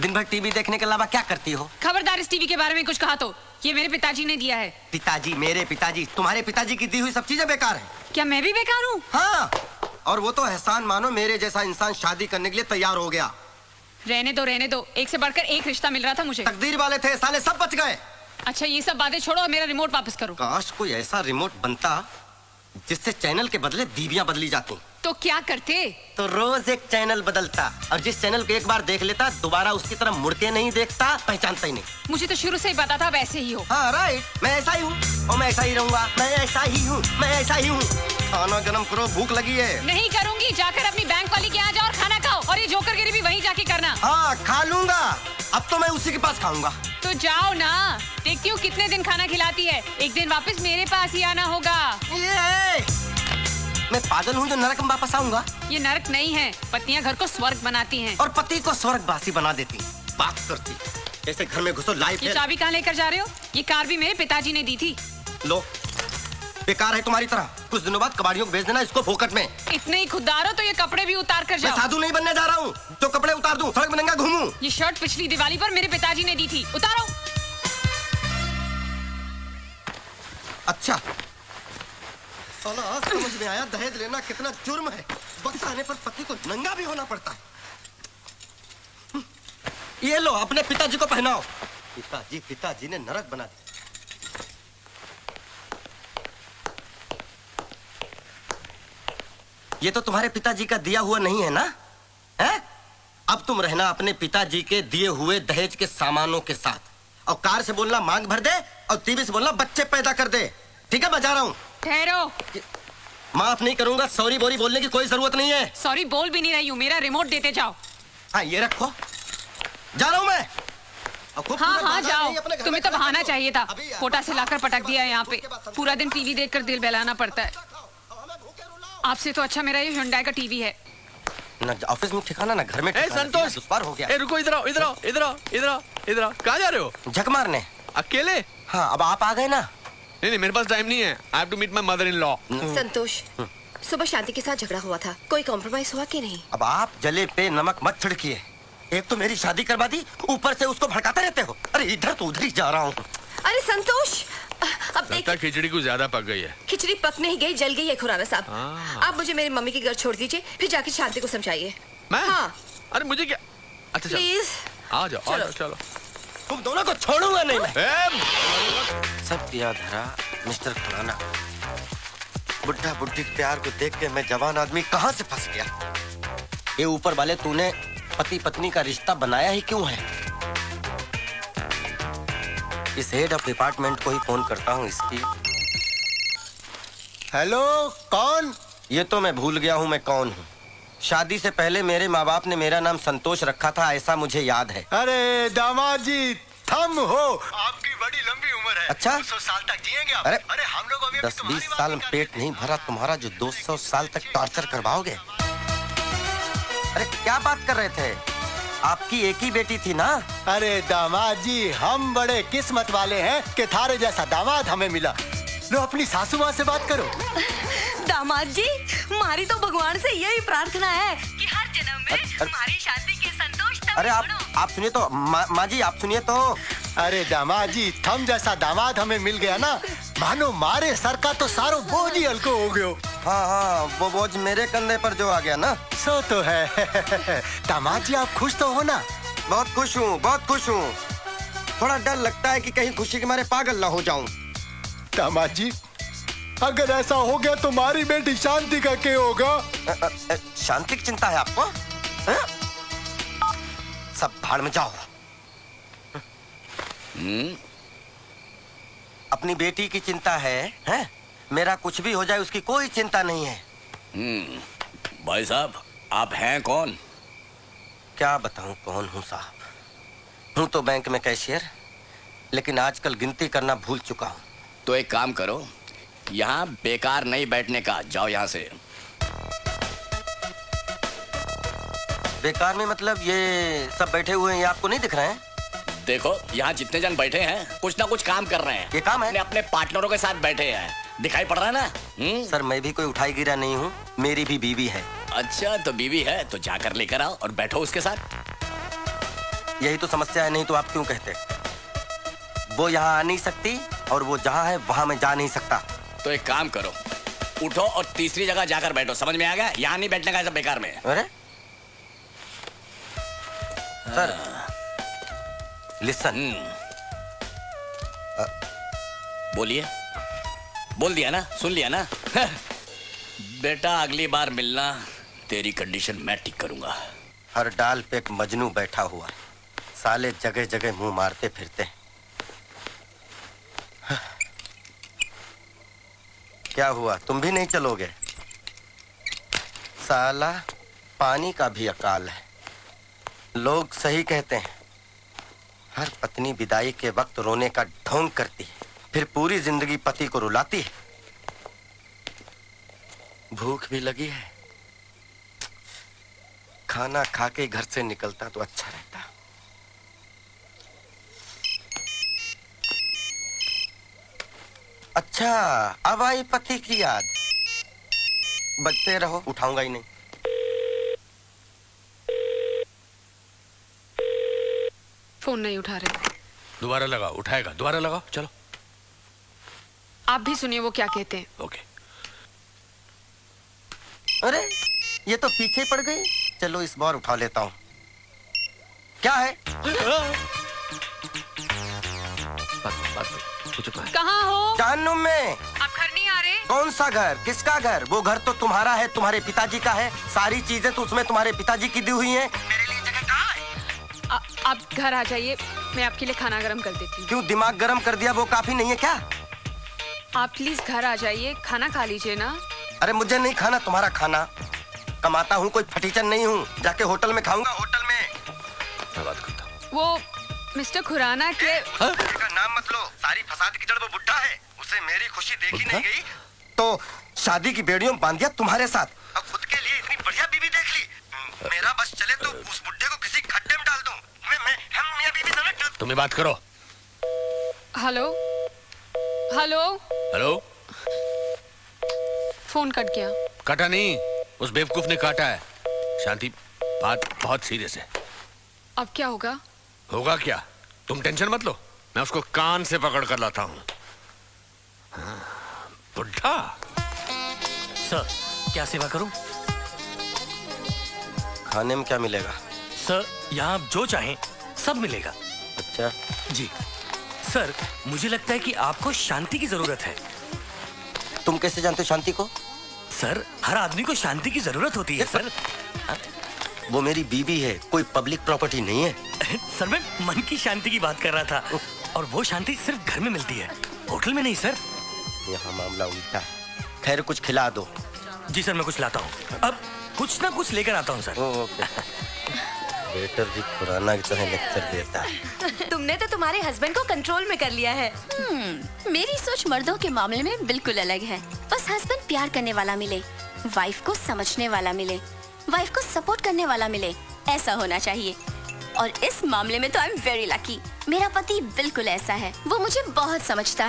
दिन भर टीवी देखने के अलावा क्या करती हो? खबरदार इस टीवी के बारे में कुछ कहा तो, ये मेरे पिताजी ने दिया है। पिताजी? मेरे पिताजी? तुम्हारे पिताजी की दी हुई सब चीजें बेकार है। क्या मैं भी बेकार हूँ? हाँ, और वो तो एहसान मानो मेरे जैसा इंसान शादी करने के लिए तैयार हो गया। रहने दो, एक से बढ़कर एक रिश्ता मिल रहा था मुझे। तकदीर वाले थे, साले सब बच गए। अच्छा ये सब बातें छोड़ो और मेरा रिमोट वापस करो। काश कोई ऐसा रिमोट बनता जिससे चैनल के बदले बीवियां बदली जाती। तो क्या करते? तो रोज एक चैनल बदलता, और जिस चैनल को एक बार देख लेता दोबारा उसकी तरफ मुड़ के नहीं देखता, पहचानता ही नहीं। मुझे तो शुरू से ही पता था वैसे ही हो। हाँ राइट, मैं ऐसा ही हूँ और मैं ऐसा ही रहूंगा। मैं ऐसा ही हूँ, मैं ऐसा ही हूँ। खाना गरम करो, भूख लगी है। नहीं करूंगी, जाकर अपनी बैंक वाली के यहाँ जाओ और खाना खाओ, और ये जोकरगिरी भी वहीं जाके करना। हाँ खा लूंगा, अब तो मैं उसी के पास खाऊंगा। तो जाओ ना, देखती हूँ कितने दिन खाना खिलाती है। एक दिन वापस मेरे पास ही आना होगा। मैं पागल हूँ जो नरक में वापस आऊंगा? ये नरक नहीं है, पत्नियां घर को स्वर्ग बनाती हैं। और पति को स्वर्गवासी बना देती। बात करती जैसे घर में घुसो लाइफ। ये चाबी कहाँ लेकर जा रहे हो? ये कार भी मेरे पिताजी ने दी थी। लो, बेकार है तुम्हारी तरह। कुछ दिनों बाद कबाड़ियों को भेज देना इसको फोकट में। इतने ही खुददार हो तो ये कपड़े भी उतार कर जाओ। मैं साधु नहीं बनने जा रहा हूँ जो कपड़े उतार दूं, सड़क में नंगा घूमूं। ये शर्ट पिछली दिवाली पर मेरे पिताजी ने दी थी, उतारो। अच्छा, साला आज समझ में आया दहेज लेना कितना जुर्म है। वक्त आने पर पति को नंगा भी होना पड़ता है। ये लो, अपने पिताजी को पहनाओ। पिताजी ने नरक बना दिया। ये तो तुम्हारे पिताजी का दिया हुआ नहीं है ना? हैं? अब तुम रहना अपने पिताजी के दिए हुए दहेज के सामानों के साथ, और कार से बोलना मांग भर दे, और टीवी से बोलना बच्चे पैदा कर दे। ठीक है, मैं जा रहा हूँ। ठहरो। माफ नहीं करूंगा, सॉरी बोरी बोलने की कोई जरूरत नहीं है। सॉरी बोल भी नहीं रही हूँ, मेरा रिमोट देते जाओ। हाँ ये रखो, जा रहा हूँ मैं। हाँ जाओ, तुम्हें तो बहाना चाहिए था। कोटा से लाकर पटक दिया है यहाँ पे। पूरा दिन टीवी देखकर दिल बहलाना पड़ता है। आपसे तो अच्छा मेरा ये हुंडई का टीवी है। ना ऑफिस में ठिकाना ना घर में ठिकाना। संतोष, दुश्वार हो गया। रुको, इधर आओ। कहाँ जा रहे हो? झक मारने। अकेले? हाँ, अब आप आ गए ना। नहीं, मेरे पास टाइम नहीं है। I have to meet my mother-in-law. संतोष, सुबह शांति के साथ झगड़ा हुआ था, कोई कॉम्प्रोमाइज हुआ कि नहीं? अब आप जले पे नमक मत छिड़किए। एक तो मेरी शादी करवा दी, ऊपर से उसको भड़काते रहते हो। अरे इधर तो उधर ही जा रहा हूँ। अरे संतोष, अब लगता है खिचड़ी कुछ ज्यादा पक गई है। खिचड़ी पक नहीं गई, जल गई है खुराना साहब। आप मुझे मेरी मम्मी के घर छोड़ दीजिए, फिर जाके शांति को समझाइए। मैं? हाँ। अरे मुझे क्या? अच्छा प्लीज आ जाओ, चलो। तुम दोनों को छोड़ूंगा नहीं मैं। सब पिया धरा मिस्टर खुराना। बुढ़ा बुढ़ी के प्यार को देख के मैं जवान आदमी कहाँ से फंस गया। ये ऊपर वाले तूने पति पत्नी का रिश्ता बनाया ही क्यों है? इस हेड ऑफ डिपार्टमेंट को ही फोन करता हूँ इसकी। हेलो, कौन? ये तो मैं भूल गया हूँ मैं कौन हूँ। शादी से पहले मेरे माँ बाप ने मेरा नाम संतोष रखा था, ऐसा मुझे याद है। अरे दामाद जी, थम हो। आपकी बड़ी लंबी उम्र है। अच्छा? 200 साल तक जिएंगे आप। अरे हम लोग अभी 10-20 साल में पेट नहीं भरा तुम्हारा जो 200 साल तक टॉर्चर करवाओगे। अरे क्या बात कर रहे थे? आपकी एक ही बेटी थी ना? अरे दामाद जी, हम बड़े किस्मत वाले हैं कि थारे जैसा दामाद हमें मिला। लो अपनी सासू माँ से बात करो। दामाद जी, हमारी तो भगवान से यही प्रार्थना है कि हर जन्म में हमारी शादी के संतोष तक। अरे आप सुनिए तो, माँ जी आप सुनिए तो। अरे दामाद जी, थम जैसा दामाद हमें मिल गया ना, मानो मारे सर का तो सारो बोझ ही हल्को हो गयो। हाँ, वो बोझ मेरे कंधे पर जो आ गया ना। सो तो है। दामाद जी आप खुश तो हो ना? बहुत खुश हूँ। थोड़ा डर लगता है कि कहीं खुशी के मारे पागल ना हो जाऊं। दामाद जी, अगर ऐसा हो गया तो हमारी बेटी शांति का क्या होगा? शांति की चिंता है आपको? सब भाड़ में जाओ। अपनी बेटी की चिंता है? मेरा कुछ भी हो जाए उसकी कोई चिंता नहीं है। भाई साहब, आप हैं कौन? क्या बताऊं कौन हूं साहब। हूं तो बैंक में कैशियर, लेकिन आजकल गिनती करना भूल चुका हूं। तो एक काम करो, यहाँ बेकार नहीं बैठने का, जाओ यहाँ से। बेकार में मतलब ये सब बैठे हुए हैं, ये आपको नहीं दिख रहे हैं? देखो, यहाँ जितने जन बैठे हैं कुछ ना कुछ काम कर रहे हैं। ये काम है? अपने पार्टनरों के साथ बैठे हैं, दिखाई पड़ रहा है ना? सर मैं भी कोई उठाई गिरा नहीं हूँ, मेरी भी बीवी है। अच्छा, तो बीवी है तो जाकर लेकर आओ और बैठो उसके साथ। यही तो समस्या है, नहीं तो आप क्यों कहते? वो यहाँ आ नहीं सकती और वो जहाँ है वहाँ मैं जा नहीं सकता। तो एक काम करो, उठो और तीसरी जगह जाकर बैठो। समझ में आ गया? यहाँ नहीं बैठने का, सब बेकार में है। अरे सर लिसन। बोलिए। बोल दिया ना, सुन लिया ना? बेटा अगली बार मिलना, तेरी कंडीशन मैं ठीक करूंगा। हर डाल पे एक मजनू बैठा हुआ, साले जगह जगह मुंह मारते फिरते हैं। क्या हुआ, तुम भी नहीं चलोगे? साला पानी का भी अकाल है। लोग सही कहते हैं, हर पत्नी विदाई के वक्त रोने का ढोंग करती है, फिर पूरी जिंदगी पति को रुलाती है। भूख भी लगी है, खाना खा के घर से निकलता तो अच्छा रहता। अच्छा, अब आई पति की याद। बचते रहो, उठाऊंगा ही नहीं। फोन नहीं उठा रहे। दोबारा लगाओ, उठाएगा, दोबारा लगाओ, चलो। आप भी सुनिए वो क्या कहते हैं। ओके। अरे ये तो पीछे पड़ गई। चलो इस बार उठा लेता हूँ। क्या है? कहाँ हो? जानू में। आप घर नहीं आ रहे? कौन सा घर? किसका घर? वो घर तो तुम्हारा है, तुम्हारे पिताजी का है। सारी चीजें तो उसमें तुम्हारे पिताजी की दी हुई हैं। मेरे लिए जगह कहाँ है? आप घर आ जाइए, मैं आपके लिए खाना गर्म कर देती हूँ। क्यों दिमाग गर्म कर दिया, वो काफी नहीं है क्या? आप प्लीज घर आ जाइए, खाना खा लीजिए ना। अरे मुझे नहीं खाना तुम्हारा खाना। कमाता हूँ, कोई फटीचन नहीं हूँ। जाके होटल में खाऊंगा, होटल में। मैं बात करता हूँ। वो मिस्टर खुराना के का नाम मत लो। सारी फसाद की जड़ वो बुड्ढा है। उसे मेरी खुशी देखी नहीं गई तो शादी की बेड़ियों में बांध दिया तुम्हारे साथ। अब खुद के लिए इतनी बढ़िया बीवी देख ली। मेरा बस चले तो उस बुड्ढे को किसी खड्डे में डाल दूं। हम मियां बीवी दोनों डूब। तुम्हें बात करो। Hello hello hello. Phone cut गया। काटा नहीं, उस बेवकूफ ने काटा है। शांति, बात बहुत सीरियस है। अब क्या होगा? होगा क्या, तुम टेंशन मत लो, मैं उसको कान से पकड़ कर लाता हूँ। बुड्ढा। सर, क्या सेवा करूं? खाने में क्या मिलेगा? सर, यहाँ आप जो चाहें सब मिलेगा। अच्छा जी सर, मुझे लगता है कि आपको शांति की जरूरत है। तुम कैसे जानते हो शांति को? सर, हर आदमी को शांति की जरूरत होती है सर। वो मेरी बीवी है, कोई पब्लिक प्रॉपर्टी नहीं है। सर, मैं मन की शांति की बात कर रहा था, और वो शांति सिर्फ घर में मिलती है, होटल में नहीं सर। यहाँ मामला उल्टा है। खैर कुछ खिला दो। जी सर, मैं कुछ लाता हूँ। अब कुछ ना कुछ लेकर आता हूँ सर। ओके। वेटर भी खुराना की तरह लेक्चर देता है। तुमने तो तुम्हारे हस्बैंड को कंट्रोल में कर लिया है। मेरी सोच मर्दों के मामले में बिल्कुल अलग है। बस हस्बैंड प्यार करने वाला मिले, वाइफ को समझने वाला मिले, वाइफ को सपोर्ट करने वाला मिले, ऐसा होना चाहिए। और इस मामले में तो आई एम वेरी लकी। मेरा पति बिल्कुल ऐसा है, वो मुझे बहुत समझता है।